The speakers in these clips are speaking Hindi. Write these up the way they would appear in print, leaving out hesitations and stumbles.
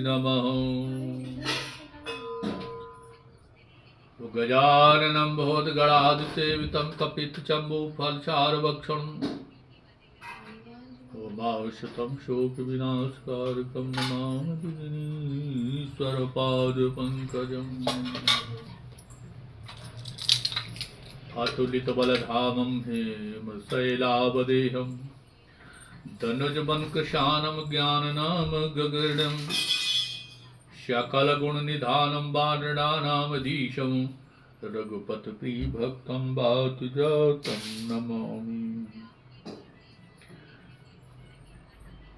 नमः। गजाननं भूतगणाधिसेवितं कपित्थजम्बूफलचारुभक्षणम् ओमावशतं शोकविनाशकारकं नमामि विघ्नेश्वरपादपङ्कजम्। अतुलितबलधामं हेमशैलावदेहं धनुजवनकृशानं ज्ञाननामगगनं सकलगुणनिधानं वानराणामधीशं रघुपतिप्रियभक्तं वातुजातं नमामि।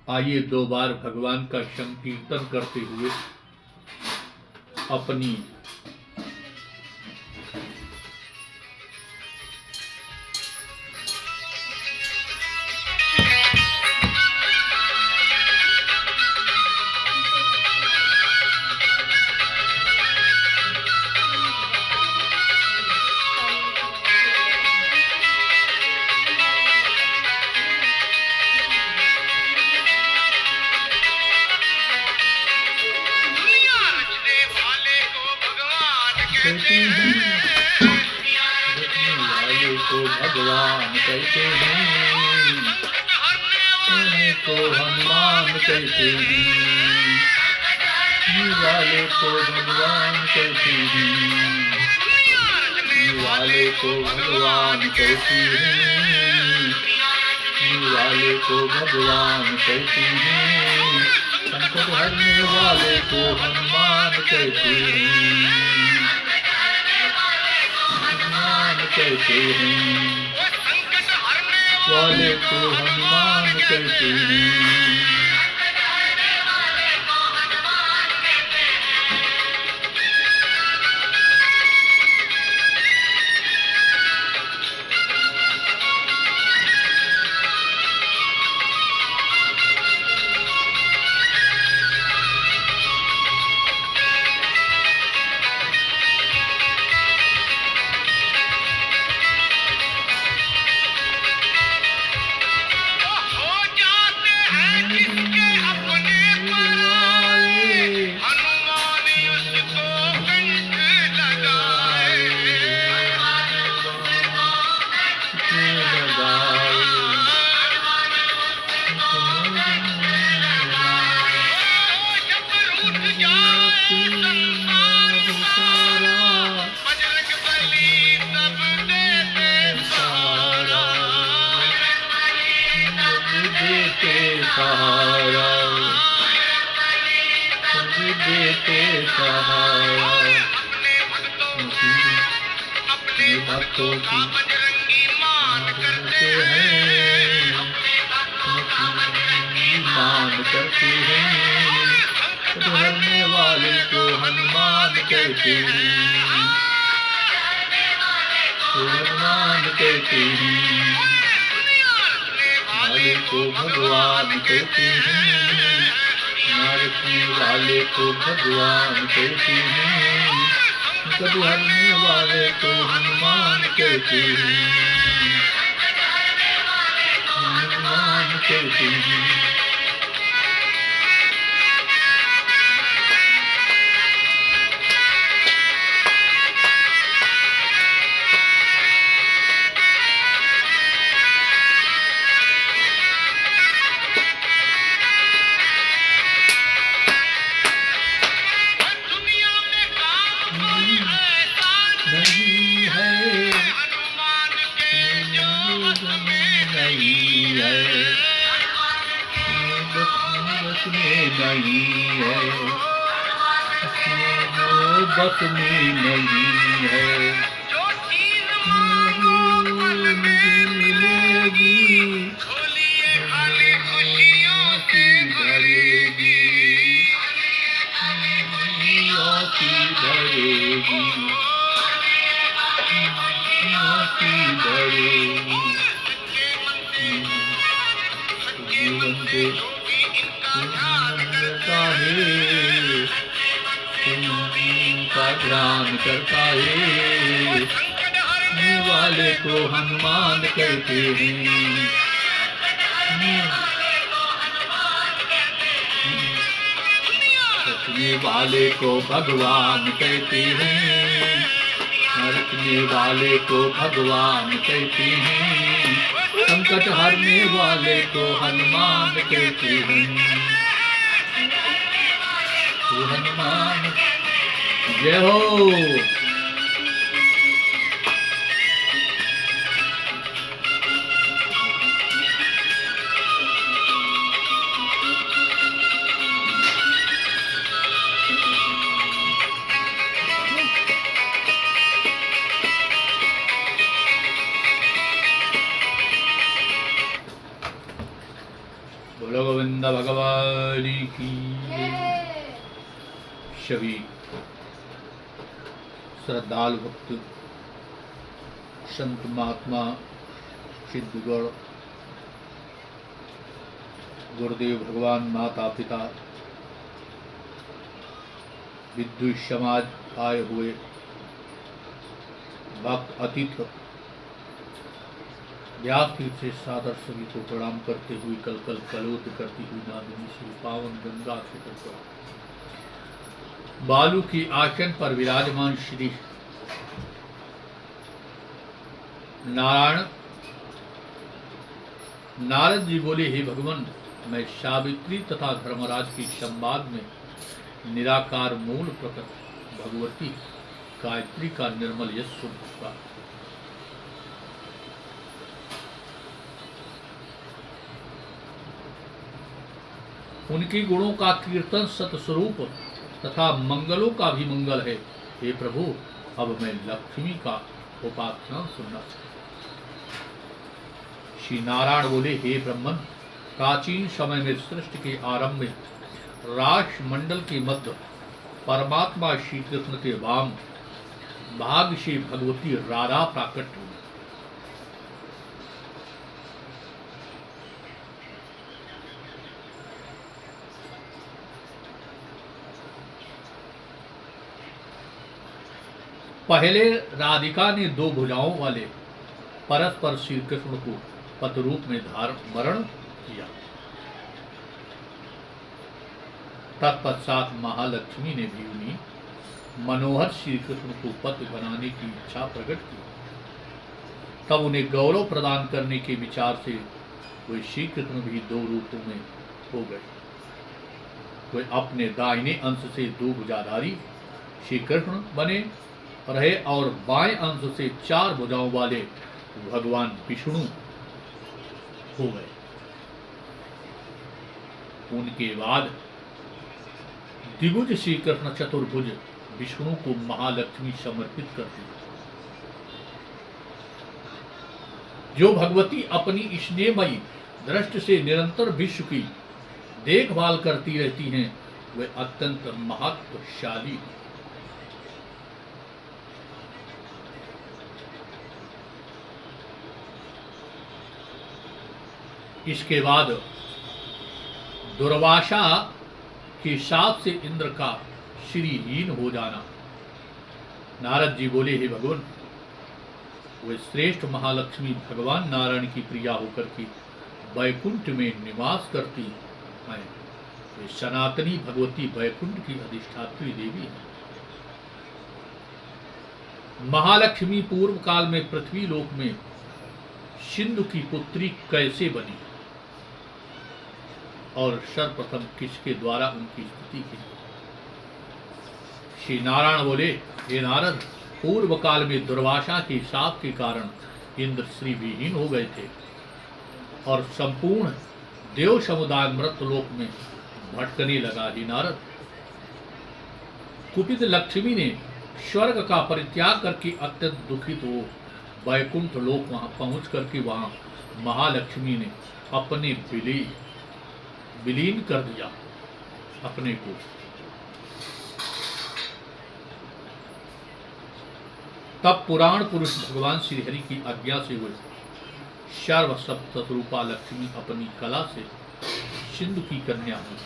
आइए दो बार भगवान का संकीर्तन करते हुए अपनी वाले को भगवान कहते हैं, को हनुमान कहते हैं, वाले को भगवान कहते हैं, वाले को भगवान कहते हैं, वाले को भगवान कहते हैं, संकट हरने वाले को हनुमान कहते हैं, कहते हैं, वाले को हनुमान कहते हैं। भक्तों की मान करते हैं, धरने वाले को हनुमान कहते हैं, हनुमान कहते हैं, वाले को भगवान कहते हैं, मारने वाले को भगवान कहते हैं, हरने वाले को हनुमान कहते हैं, हनुमान कहते हैं। बस में नहीं है, मिलेगी खुशियों की भरेगी, भरेगी, भरेगी, जीवन के करता है, का ध्यान करता है, वाले को हनुमान कहते हैं, रखने वाले को भगवान कहते हैं, रखने वाले को भगवान कहते हैं, संकट हरने वाले को हनुमान कहते हैं। तो हनुमान जय हो। बोलो गोविंद भगवान की। सभी श्रद्धालु भक्त संत महात्मा सिद्धगण गुरुदेव भगवान माता पिता विद्युत समाज आए हुए भक्त अतिथि व्यास तीर्थ से सादर सभी को प्रणाम करते हुए कल कल कलोत करती हुई नादिनी श्री पावन गंगा के तट बालू की आसन पर विराजमान श्री नारायण नारद जी बोले, हे भगवान, मैं सावित्री तथा धर्मराज की संवाद में निराकार मूल प्रकट भगवती गायत्री का निर्मल यश सुन चुका। उनकी गुणों का कीर्तन सतस्वरूप तथा मंगलों का भी मंगल है। हे प्रभु, अब मैं लक्ष्मी का उपाख्यान सुनना चाहता। श्री नारायण बोले, हे ब्रह्मन, प्राचीन समय में सृष्टि के आरंभ में राष्ट्र मंडल के मध्य परमात्मा श्री कृष्ण के वाम भाग से भगवती राधा प्राकट हुई। पहले राधिका ने दो भुजाओं वाले परस्पर श्री कृष्ण को पत रूप में धारण किया। तत्पश्चात महालक्ष्मी ने भी उन्हीं मनोहर श्री कृष्ण को पति बनाने की इच्छा प्रकट की। तब उन्हें गौरव प्रदान करने के विचार से वे श्री कृष्ण भी दो रूपों में हो गए। वे अपने दाहिने अंश से दो भुजाधारी श्री कृष्ण बने रहे और बाएं अंश से चार भुजाओं वाले भगवान विष्णु हो गए। उनके बाद द्विभुज श्री कृष्ण चतुर्भुज विष्णु को महालक्ष्मी समर्पित कर दी। जो भगवती अपनी स्नेहमयी दृष्टि से निरंतर विश्व की देखभाल करती रहती हैं, वे अत्यंत महत्वशाली। इसके बाद दुर्वासा के शाप से इंद्र का श्रीहीन हो जाना। नारद जी बोले, हे भगवान, वे श्रेष्ठ महालक्ष्मी भगवान नारायण की प्रिया होकर के वैकुंठ में निवास करती हैं। वे सनातनी भगवती वैकुंठ की अधिष्ठात्री देवी है। महालक्ष्मी पूर्व काल में पृथ्वी लोक में सिंधु की पुत्री कैसे बनी और सर्वप्रथम किसके द्वारा उनकी स्थिति की। श्री नारायण बोले, हे नारद, पूर्व काल में दुर्वासा के शाप के कारण इंद्र श्री विहीन हो गए थे और संपूर्ण देव समुदाय मृतलोक में भटकने लगा। ही नारद, कुपित लक्ष्मी ने स्वर्ग का परित्याग करके अत्यंत दुखित हो वैकुंठ लोक वहां पहुंच करके वहां महालक्ष्मी ने अपने विलीन कर दिया अपने को। तब पुराण पुरुष भगवान श्री हरि की आज्ञा से हुए सर्व सप्तरूपा लक्ष्मी अपनी कला से सिंधु की कन्या हुई।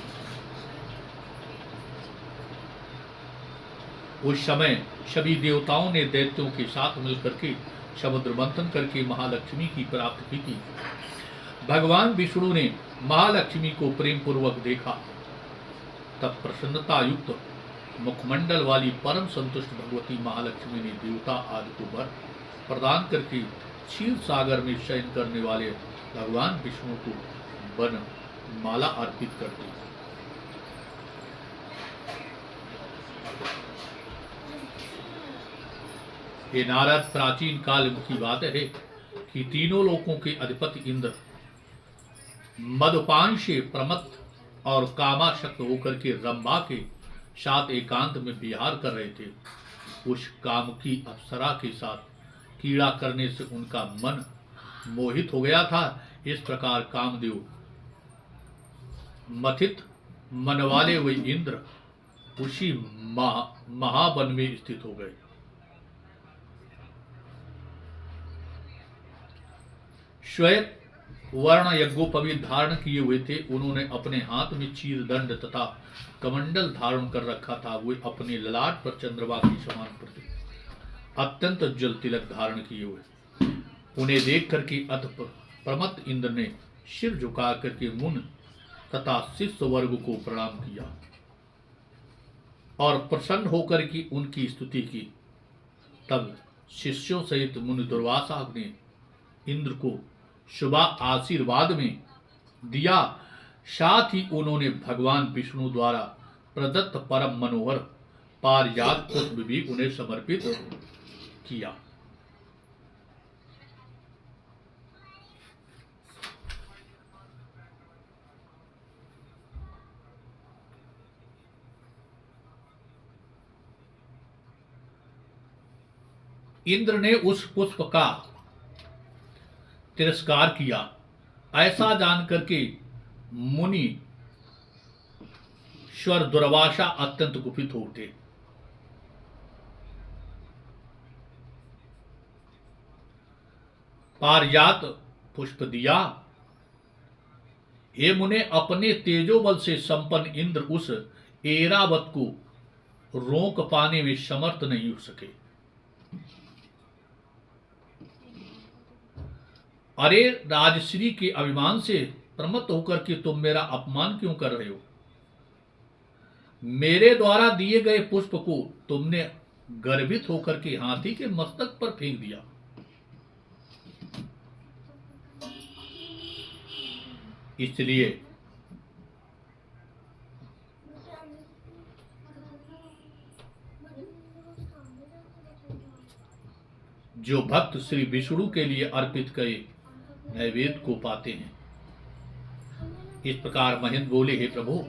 उस समय सभी देवताओं ने दैत्यों के साथ मिलकर के समुद्र मंथन करके महालक्ष्मी की प्राप्ति की थी। भगवान विष्णु ने महालक्ष्मी को प्रेम पूर्वक देखा तब प्रसन्नता युक्त मुखमंडल वाली परम संतुष्ट भगवती महालक्ष्मी ने देवता आदि को वर प्रदान करके क्षीर सागर में शयन करने वाले भगवान विष्णु को वन माला अर्पित कर दी। हे नारद, प्राचीन काल की बात है कि तीनों लोकों के अधिपति इंद्र मदपान से प्रमत्त और कामाशक्त होकर के रंभा के साथ एकांत में विहार कर रहे थे। उस काम की अप्सरा के साथ कीड़ा करने से उनका मन मोहित हो गया था। इस प्रकार कामदेव मथित मन वाले हुए इंद्र उसी महावन में स्थित हो गए। श्वेत वर्ण यज्ञोपवीत धारण किए हुए थे। उन्होंने अपने हाथ में चीर दंड तथा कमंडल धारण कर रखा था। वे अपने ललाट पर चंद्रमा की समान प्रति अत्यंत उज्जवल तिलक धारण किए हुए। उन्हें देख करके अत प्रमत्त इंद्र ने सिर झुका करके मुन तथा शिष्य वर्ग को प्रणाम किया और प्रसन्न होकर की उनकी स्तुति की। तब शिष्यों सहित मुनि दुर्वासा ने इंद्र को शुभ आशीर्वाद में दिया। साथ ही उन्होंने भगवान विष्णु द्वारा प्रदत्त परम मनोहर पारिजात पुष्प भी उन्हें समर्पित किया। इंद्र ने उस पुष्प का तिरस्कार किया। ऐसा जानकर के मुनि स्वर दुर्वासा अत्यंत कुपित हो उठे। पारिजात पुष्प दिया। हे मुने, अपने तेजोबल से संपन्न इंद्र उस ऐरावत को रोक पाने में समर्थ नहीं हो सके। अरे राजश्री के अभिमान से प्रमत्त होकर के तुम मेरा अपमान क्यों कर रहे हो? मेरे द्वारा दिए गए पुष्प को तुमने गर्वित होकर के हाथी के मस्तक पर फेंक दिया। इसलिए जो भक्त श्री विष्णु के लिए अर्पित किए नैवेद्य को पाते हैं। इस प्रकार महेंद्र बोले, हे प्रभु,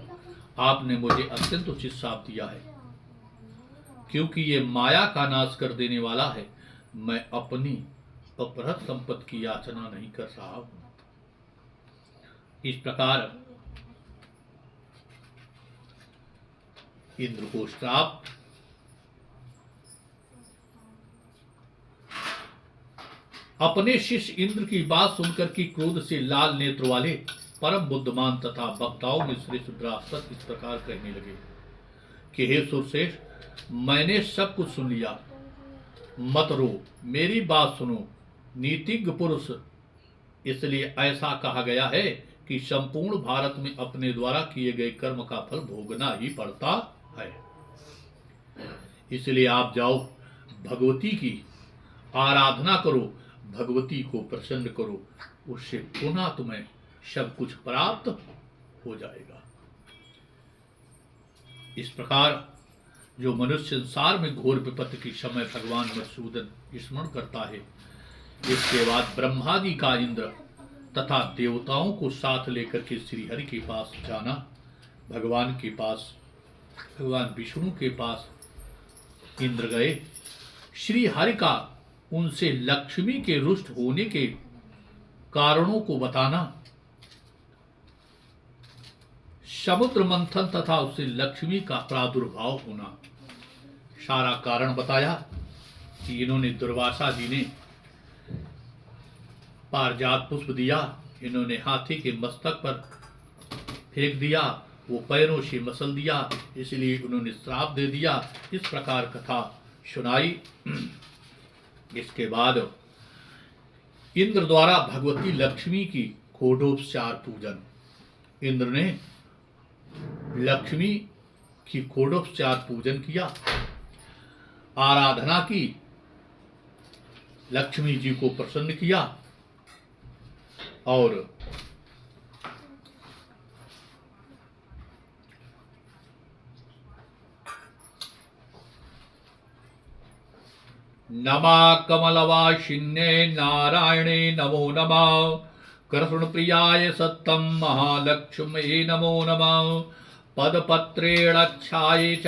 आपने मुझे अत्यंत उचित शाप दिया है, क्योंकि ये माया का नाश कर देने वाला है। मैं अपनी अपहृत संपत्ति की याचना नहीं कर रहा हूं। इस प्रकार इंद्र को श्राप अपने शिष्य इंद्र की बात सुनकर की क्रोध से लाल नेत्र वाले परम बुद्धिमान तथा वक्ताओं में श्रेष्ठ बृहस्पति इस प्रकार कहने लगे कि हे सुरश्रेष्ठ, मैंने सब कुछ सुन लिया। मत रो, मेरी बात सुनो। नीतिज्ञ पुरुष इसलिए ऐसा कहा गया है कि संपूर्ण भारत में अपने द्वारा किए गए कर्म का फल भोगना ही पड़ता है। इसलिए आप जाओ, भगवती की आराधना करो, भगवती को प्रसन्न करो, उससे पुनः तुम्हें सब कुछ प्राप्त हो जाएगा। इस प्रकार जो मनुष्य संसार में घोर विपत्ति के समय भगवान मधुसूदन स्मरण करता है, इसके बाद ब्रह्मादि का इंद्र तथा देवताओं को साथ लेकर के श्री हरि के पास जाना। भगवान के पास, भगवान विष्णु के पास इंद्र गए। श्री हरि का उनसे लक्ष्मी के रुष्ट होने के कारणों को बताना, समुद्र मंथन तथा उससे लक्ष्मी का प्रादुर्भाव होना, सारा कारण बताया कि इन्होंने दुर्वासा जी ने पारिजात पुष्प दिया, इन्होंने हाथी के मस्तक पर फेंक दिया, वो पैरों से मसल दिया, इसलिए उन्होंने श्राप दे दिया। इस प्रकार कथा सुनाई। इसके बाद इंद्र द्वारा भगवती लक्ष्मी की खोडोपचार पूजन। इंद्र ने लक्ष्मी कि षोडशोपचार पूजन किया, आराधना की, लक्ष्मी जी को प्रसन्न किया और नमा कमलवासिन्ये नारायणे नमो नमः, कृष्णप्रियाय सत्तं महालक्ष्म्ये नमो नमः, पदपत्रेणच्छाये च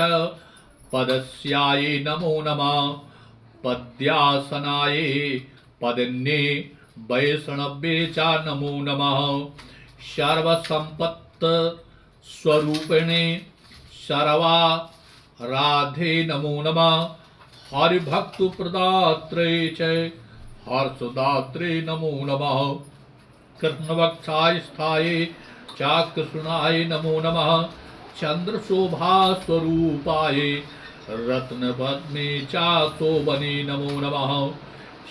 पदस्याये नमो नमः, पद्यासनाये पदन्ये वैष्णवे च नमो नमः, सर्वसम्पत् स्वरूपिणे सर्वाराधे नमो नमः, हरिभक्त प्रदात्रे च हर्षदात्रे नमो नमः, कृष्णवक्षाय स्थाये च कृष्णाय नमो नमः, चंद्रशोभा स्वरूपाय रत्नपद्मे च शोभने नमो नमः,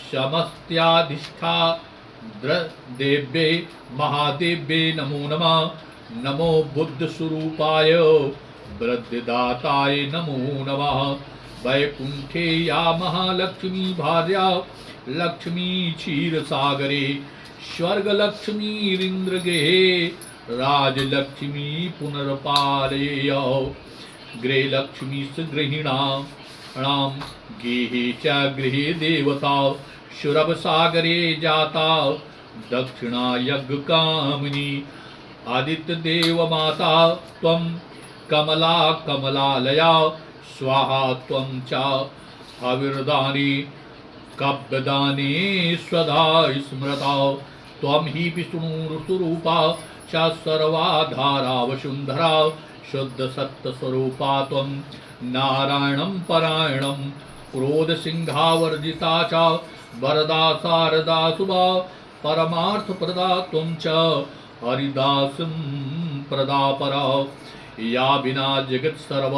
समस्त्याधिष्ठा देव्ये महादेव्ये नमो नमः, नमो बुद्ध स्वरूपाय वृद्धिदाताय नमो नमः, वैकुंठे या महालक्ष्मी भार्या लक्ष्मी क्षीरसागरे, स्वर्गलक्ष्मीरिन्द्रगेहे राजलक्ष्मी पुनर्पारेय, गृहलक्ष्मीश्च गृहिणां गेहे च गृहे देवता, शरभसागरे जाता दक्षिणा यज्ञकामिनी, आदित्यदेवमाता त्वं कमला कमलालया, स्वाहा त्वं च हविर्दानी काव्यदाने स्वधा स्मृता, त्वं हि विष्णुस्वरूपा च सर्वाधारा वसुन्धरा, शुद्धसत्त्वस्वरूपा त्वं नारायणं परायणं, क्रोधसिंहावर्जिता च वरदा शारदा शुभा, परमार्थप्रदा त्वं च हरिदासं प्रदा परा, या विना जगत्सर्व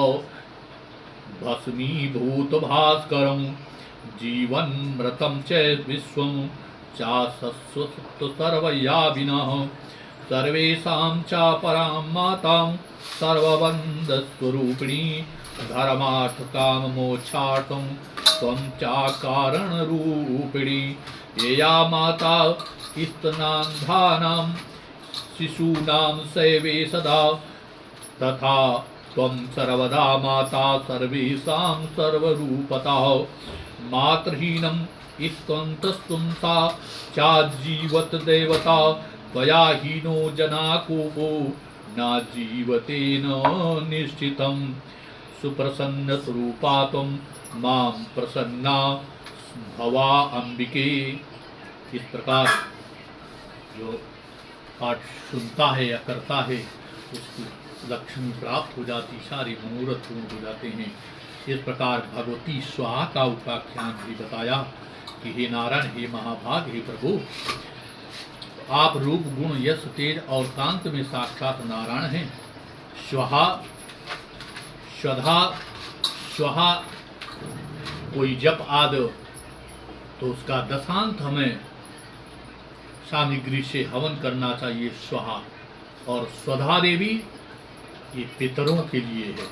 भस्मीभूत भास्करं, जीवन्मृतं च विश्वं चाशश्वत सर्वया विनः, सर्वेषां च परां मातां सर्वबन्धस्वरूपिणी, धर्मार्थकाममोक्षार्थं त्वं च कारणरूपिणी, यया माता स्तनान्धानां शिशूनां सेवे सदा, तथा त्वं सर्वदा माता सर्वेषां सर्वरूपतः, मातृहीनं स्तन्तस्त्वं सा चाजीवत देवता, त्वया हीनो जनाकोपो न जीवते न निश्चितं, सुप्रसन्नस्वरूपा त्वं मां प्रसन्ना भवा अम्बिके। इस प्रकार जो पाठ सुनता है या करता है उसकी लक्ष्मी प्राप्त हो जाती, सारे मनोरथ पूर्ण हो जाते हैं। इस प्रकार भगवती स्वाहा का उपाख्यान भी बताया कि हे नारायण, हे महाभाग, हे प्रभु, आप रूप गुण यश तेज और कांत में साक्षात नारायण हैं। स्वाहा स्वधा स्वाहा कोई जप आदि तो उसका दशांत हमें सामग्री से हवन करना चाहिए स्वाहा, और स्वधा देवी ये पितरों के लिए है।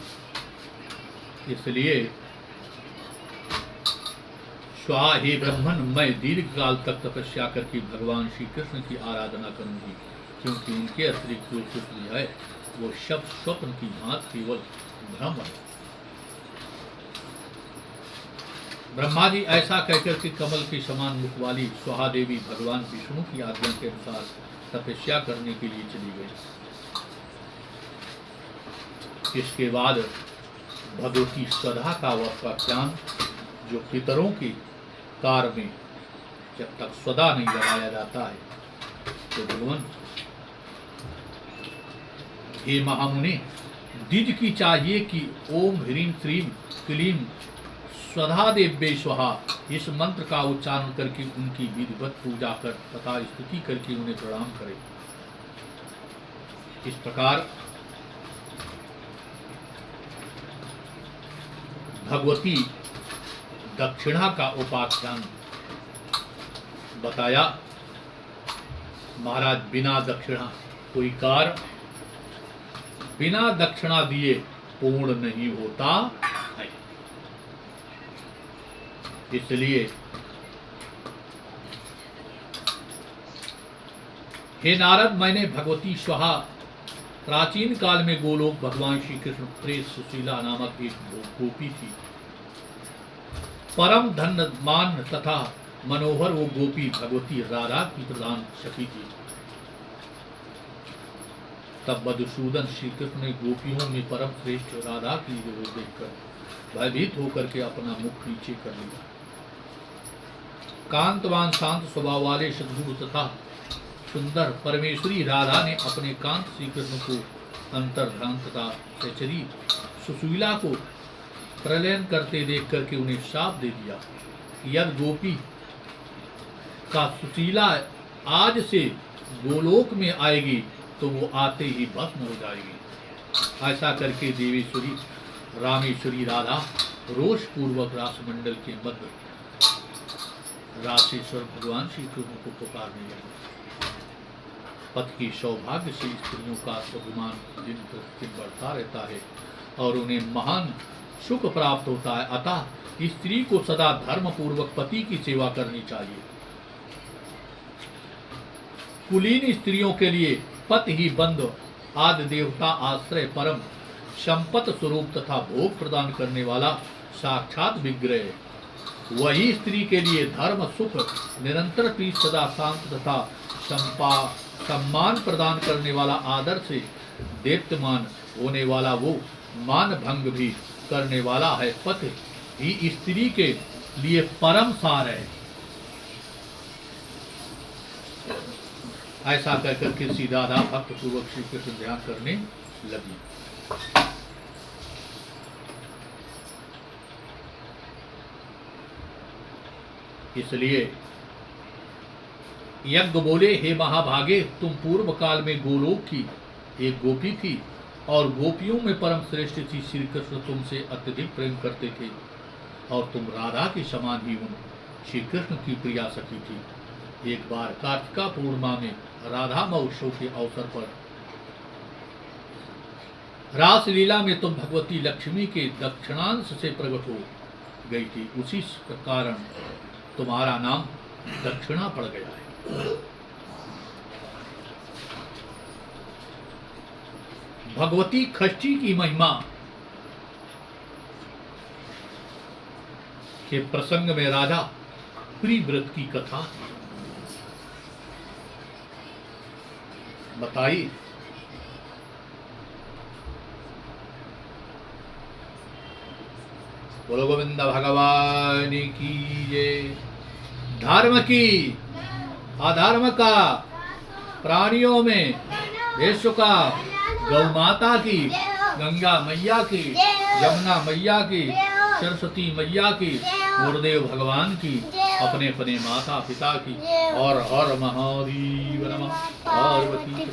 इसलिए स्वाहा हे ब्रह्मन, मैं दीर्घ काल तक तपस्या करके भगवान श्री कृष्ण की आराधना करूंगी, क्योंकि उनके अतिरिक्त जो कुछ भी है वो सब स्वप्न की भांति केवल भ्रम है। ब्रह्मा जी ऐसा कहकर के कमल के समान मुख वाली स्वाहा देवी भगवान विष्णु की आज्ञा के अनुसार तपस्या करने के लिए चली गई। इसके बाद भगवती स्वधा का उपाख्यान जो पितरों के कार में जब तक स्वधा नहीं लगाया जाता है तो भगवान हे महामुनि, द्विज की चाहिए कि ओम ह्रीं श्रीं क्लीं स्वधा देव्ये स्वाहा इस मंत्र का उच्चारण करके उनकी विधिवत पूजा कर तथा स्तुति करके उन्हें प्रणाम करें। इस प्रकार भगवती दक्षिणा का उपाख्यान बताया। महाराज बिना दक्षिणा कोई कार्य बिना दक्षिणा दिए पूर्ण नहीं होता है। इसलिए हे नारद, मैंने भगवती स्वाहा प्राचीन काल में गोलोक भगवान श्री कृष्ण प्रेस सुशीला नामक एक गोपी थी। परम धन्यवान तथा मनोहर वो गोपी भगवती राधा की प्रधान सखी थी। तब मधुसूदन श्री कृष्ण ने गोपियों में परम श्रेष्ठ राधा की ओर देखकर भयभीत होकर के अपना मुख नीचे कर लिया। कांतवान शांत स्वभाव वाले सद्गुरु तथा सुंदर परमेश्वरी राधा ने अपने कांत श्री कृष्ण को अंतर्ध्यान तथा सहचरी सुशीला को प्रलयन करते देख करके उन्हें शाप दे दिया। यदि गोपी का सुशीला आज से गोलोक में आएगी तो वो आते ही भस्म हो जाएगी। ऐसा करके देवेश्वरी रामेश्वरी राधा रोष पूर्वक रासमंडल के मध्य रासेश्वर भगवान श्री कृष्ण को पुकारने लगी। पति की सौभाग्य से स्त्रियों का स्वाभिमान दिन प्रतिदिन बढ़ता रहता है और उन्हें महान सुख प्राप्त होता है। अतः स्त्री को सदा धर्म पूर्वक पति की सेवा करनी चाहिए। कुलीन स्त्रियों के लिए पति ही बंधु आदि देवता आश्रय परम संपत स्वरूप तथा भोग प्रदान करने वाला साक्षात विग्रह है। वही स्त्री के लिए धर्म सुख निरंतर प्रीत सदा शांत तथा सम्मान प्रदान करने वाला आदर से देप्यमान होने वाला वो मान भंग भी करने वाला है। पति ही स्त्री के लिए परम सार है। ऐसा कहकर के श्री राधा भक्त पूर्वक श्री कृष्ण ध्यान करने लगी। इसलिए यज्ञ बोले, हे महाभागे, तुम पूर्व काल में गोलोक की एक गोपी थी और गोपियों में परम श्रेष्ठ थी। श्री कृष्ण तुमसे अत्यधिक प्रेम करते थे और तुम राधा के समान ही उन श्री कृष्ण की प्रिया सखी थी। एक बार कार्तिका पूर्णिमा में राधा महोत्सव के अवसर पर रास लीला में तुम भगवती लक्ष्मी के दक्षिणांश से प्रकट हो गई थी। उसी कारण तुम्हारा नाम दक्षिणा पड़ गया है। भगवती खष्टी की महिमा के प्रसंग में राजा प्रिव्रत की कथा बताई। बोलो गोविंद भगवान की जय। धर्म की अधर्म का, प्राणियों में विश्व का, गौ माता की, गंगा मैया की, यमुना मैया की, सरस्वती मैया की, गुरुदेव भगवान की, अपने अपने माता पिता की, और हर महादेव नमः। पार्वती